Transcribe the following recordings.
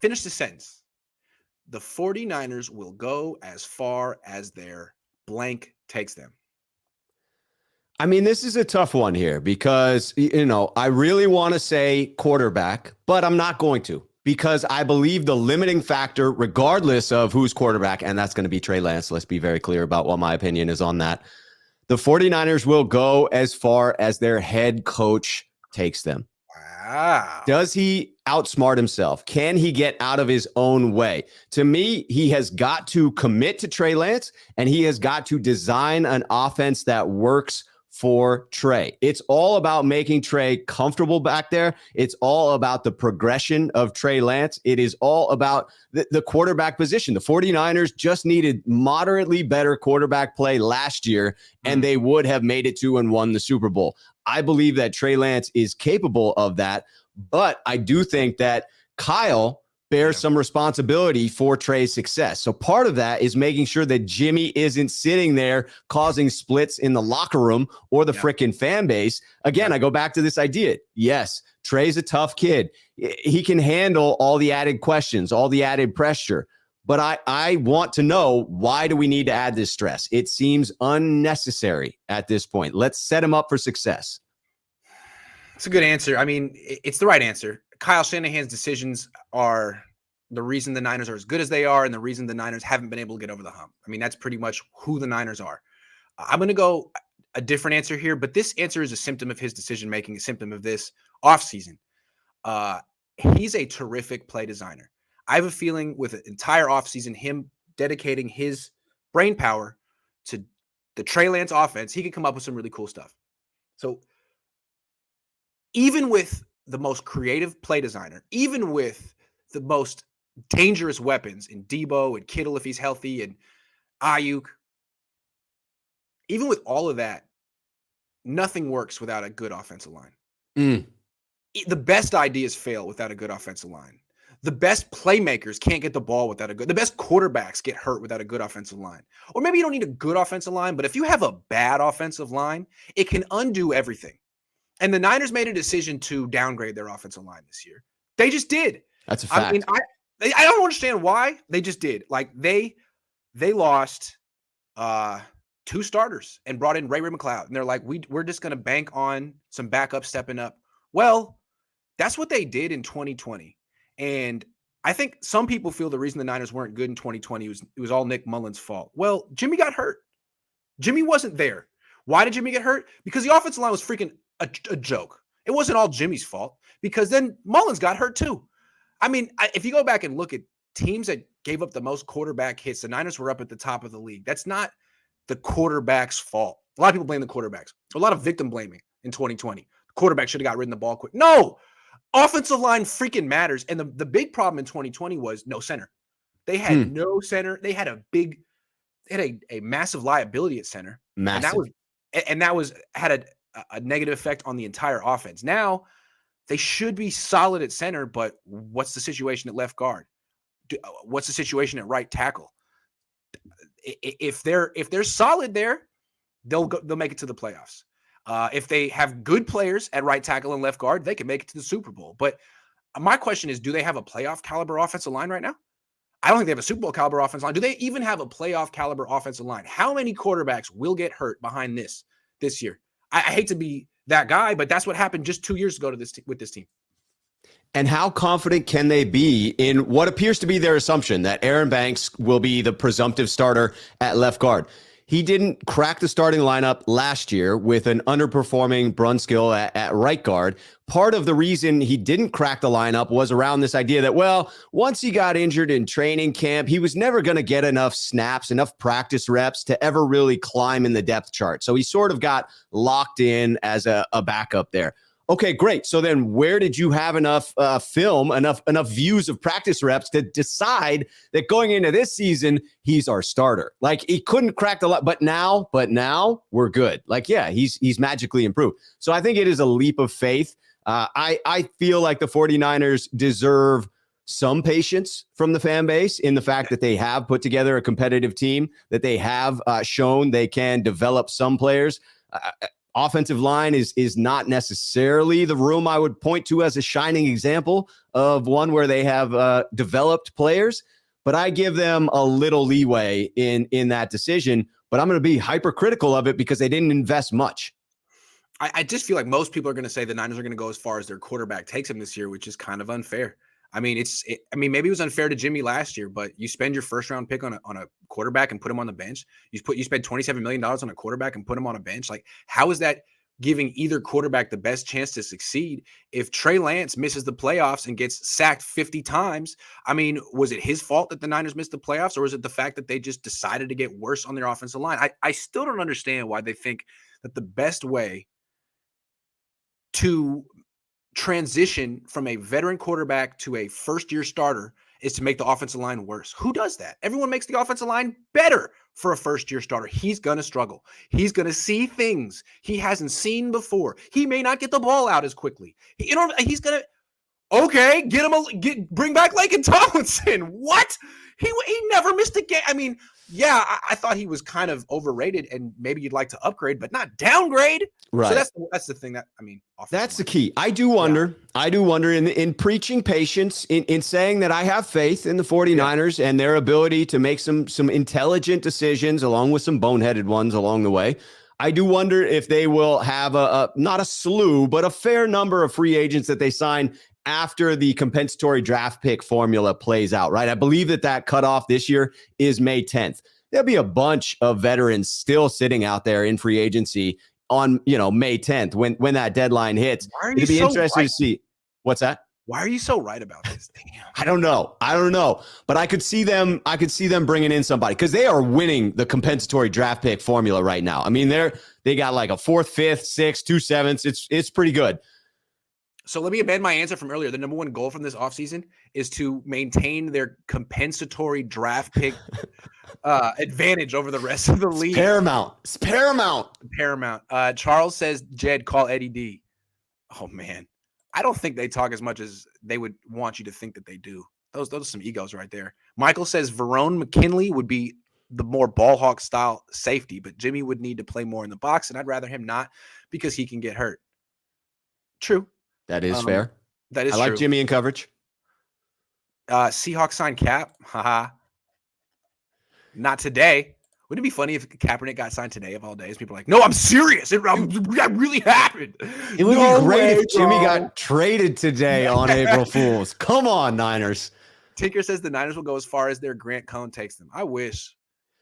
Finish the sentence. The 49ers will go as far as their blank takes them. I mean, this is a tough one here because, I really want to say quarterback, but I'm not going to because I believe the limiting factor, regardless of who's quarterback, and that's going to be Trey Lance. Let's be very clear about what my opinion is on that. The 49ers will go as far as their head coach takes them. Wow. Does he outsmart himself? Can he get out of his own way? To me, he has got to commit to Trey Lance, and he has got to design an offense that works for Trey. It's all about making Trey comfortable back there. It's all about the progression of Trey Lance. It is all about the quarterback position. The 49ers just needed moderately better quarterback play last year, and they would have made it to and won the Super Bowl. I believe that Trey Lance is capable of that, but I do think that Kyle bears some responsibility for Trey's success. So part of that is making sure that Jimmy isn't sitting there causing splits in the locker room or the freaking fan base. Again, I go back to this idea. Yes, Trey's a tough kid. He can handle all the added questions, all the added pressure. But I want to know, why do we need to add this stress? It seems unnecessary at this point. Let's set him up for success. It's a good answer. I mean, it's the right answer. Kyle Shanahan's decisions are the reason the Niners are as good as they are and the reason the Niners haven't been able to get over the hump. I mean, that's pretty much who the Niners are. I'm going to go a different answer here, but this answer is a symptom of his decision-making, a symptom of this offseason. He's a terrific play designer. I have a feeling with an entire offseason, him dedicating his brain power to the Trey Lance offense, he could come up with some really cool stuff. So even with the most creative play designer, even with the most dangerous weapons in Debo and Kittle if he's healthy and Ayuk, even with all of that, nothing works without a good offensive line. The best ideas fail without a good offensive line. The best playmakers can't get the ball without the best quarterbacks get hurt without a good offensive line. Or maybe you don't need a good offensive line, but if you have a bad offensive line, it can undo everything. And the Niners made a decision to downgrade their offensive line this year. They just did. That's a fact. I mean, I don't understand why. They just did. Like they lost two starters and brought in Ray McCloud. And they're like, we're just going to bank on some backup stepping up. Well, that's what they did in 2020. And I think some people feel the reason the Niners weren't good in 2020 it was all Nick Mullins' fault. Well, Jimmy got hurt. Jimmy wasn't there. Why did Jimmy get hurt? Because the offensive line was freaking a joke. It wasn't all Jimmy's fault because then Mullins got hurt too. I mean, if you go back and look at teams that gave up the most quarterback hits, the Niners were up at the top of the league. That's not the quarterback's fault. A lot of people blame the quarterbacks. A lot of victim blaming in 2020. The quarterback should have got rid of the ball quick. No, offensive line freaking matters. And the big problem in 2020 was no center. They had no center. They had a massive liability at center. Massive. And that had a negative effect on the entire offense. Now they should be solid at center, but what's the situation at left guard? What's the situation at right tackle? If they're solid there, they'll make it to the playoffs. If they have good players at right tackle and left guard, they can make it to the Super Bowl. But my question is, do they have a playoff caliber offensive line right now? I don't think they have a Super Bowl caliber offensive line. Do they even have a playoff caliber offensive line? How many quarterbacks will get hurt behind this year? I hate to be that guy, but that's what happened just 2 years ago with this team. And how confident can they be in what appears to be their assumption that Aaron Banks will be the presumptive starter at left guard? He didn't crack the starting lineup last year with an underperforming Brunskill at right guard. Part of the reason he didn't crack the lineup was around this idea that, well, once he got injured in training camp, he was never going to get enough snaps, enough practice reps to ever really climb in the depth chart. So he sort of got locked in as a backup there. Okay, great. So then where did you have enough film, enough views of practice reps to decide that going into this season, he's our starter? Like, he couldn't crack the lot, but now we're good. Like, yeah, he's magically improved. So I think it is a leap of faith. I feel like the 49ers deserve some patience from the fan base in the fact that they have put together a competitive team, that they have shown they can develop some players. offensive line is not necessarily the room I would point to as a shining example of one where they have developed players, but I give them a little leeway in that decision. But I'm going to be hypercritical of it because they didn't invest much. I just feel like most people are going to say the Niners are going to go as far as their quarterback takes them this year, which is kind of unfair. I mean, maybe it was unfair to Jimmy last year, but you spend your first round pick on a quarterback and put him on the bench. You spend $27 million on a quarterback and put him on a bench. Like, how is that giving either quarterback the best chance to succeed? If Trey Lance misses the playoffs and gets sacked 50 times, I mean, was it his fault that the Niners missed the playoffs, or was it the fact that they just decided to get worse on their offensive line? I still don't understand why they think that the best way to transition from a veteran quarterback to a first-year starter is to make the offensive line worse. Who does that? Everyone makes the offensive line better for a first-year starter. He's going to struggle. He's going to see things he hasn't seen before. He may not get the ball out as quickly. He's going to okay, bring back Laken Tomlinson. What? He never missed a game. I mean, yeah, I thought he was kind of overrated, and maybe you'd like to upgrade, but not downgrade. Right. So that's the thing that's the key. I do wonder in preaching patience, in saying that I have faith in the 49ers and their ability to make some intelligent decisions along with some boneheaded ones along the way. I do wonder if they will have not a slew, but a fair number of free agents that they sign after the compensatory draft pick formula plays out, right? I believe that cutoff this year is May 10th. There'll be a bunch of veterans still sitting out there in free agency on, May 10th when that deadline hits. It'll be interesting to see. What's that? Why are you so right about this? Damn. I don't know. But I could see them bringing in somebody because they are winning the compensatory draft pick formula right now. I mean, they got like a 4th, 5th, 6th, 2 7ths. It's pretty good. So let me amend my answer from earlier. The number one goal from this offseason is to maintain their compensatory draft pick advantage over the rest of the league. It's paramount. Charles says, Jed, call Eddie D. Oh, man. I don't think they talk as much as they would want you to think that they do. Those are some egos right there. Michael says Verone McKinley would be the more ball hawk style safety, but Jimmy would need to play more in the box, and I'd rather him not because he can get hurt. True. That is fair. That is true. I like true. Jimmy in coverage. Seahawks signed Cap. Haha. Not today. Wouldn't it be funny if Kaepernick got signed today of all days? People are like, no, I'm serious. That really happened. It would be great if Jimmy got traded today on April Fools. Come on, Niners. Tinker says the Niners will go as far as their Grant Cohn takes them. I wish.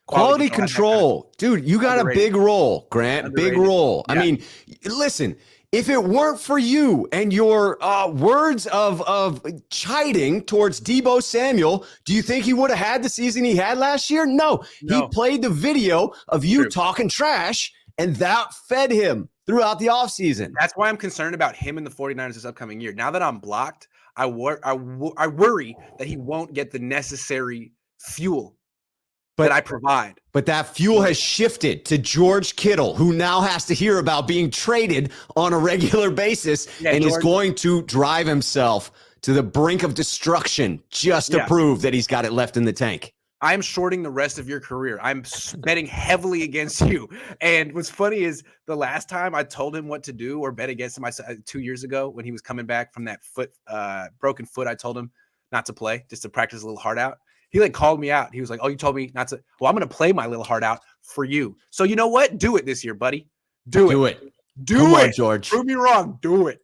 Quality control. Dude, you got underrated. A big role, Grant. Underrated. Big role. Yeah. I mean, listen, if it weren't for you and your words of chiding towards Deebo Samuel, do you think he would have had the season he had last year? No. He played the video of you talking trash, and that fed him throughout the offseason. That's why I'm concerned about him and the 49ers this upcoming year. Now that I'm blocked, I worry that he won't get the necessary fuel that I provide. But that fuel has shifted to George Kittle, who now has to hear about being traded on a regular basis is going to drive himself to the brink of destruction just to prove that he's got it left in the tank. I'm shorting the rest of your career. I'm betting heavily against you. And what's funny is the last time I told him what to do or bet against him 2 years ago when he was coming back from that broken foot, I told him not to play, just to practice a little heart out. He called me out. He was like, oh, you told me not to. Well, I'm going to play my little heart out for you. So you know what? Do it this year, buddy. Do it. Come on, George. Prove me wrong. Do it.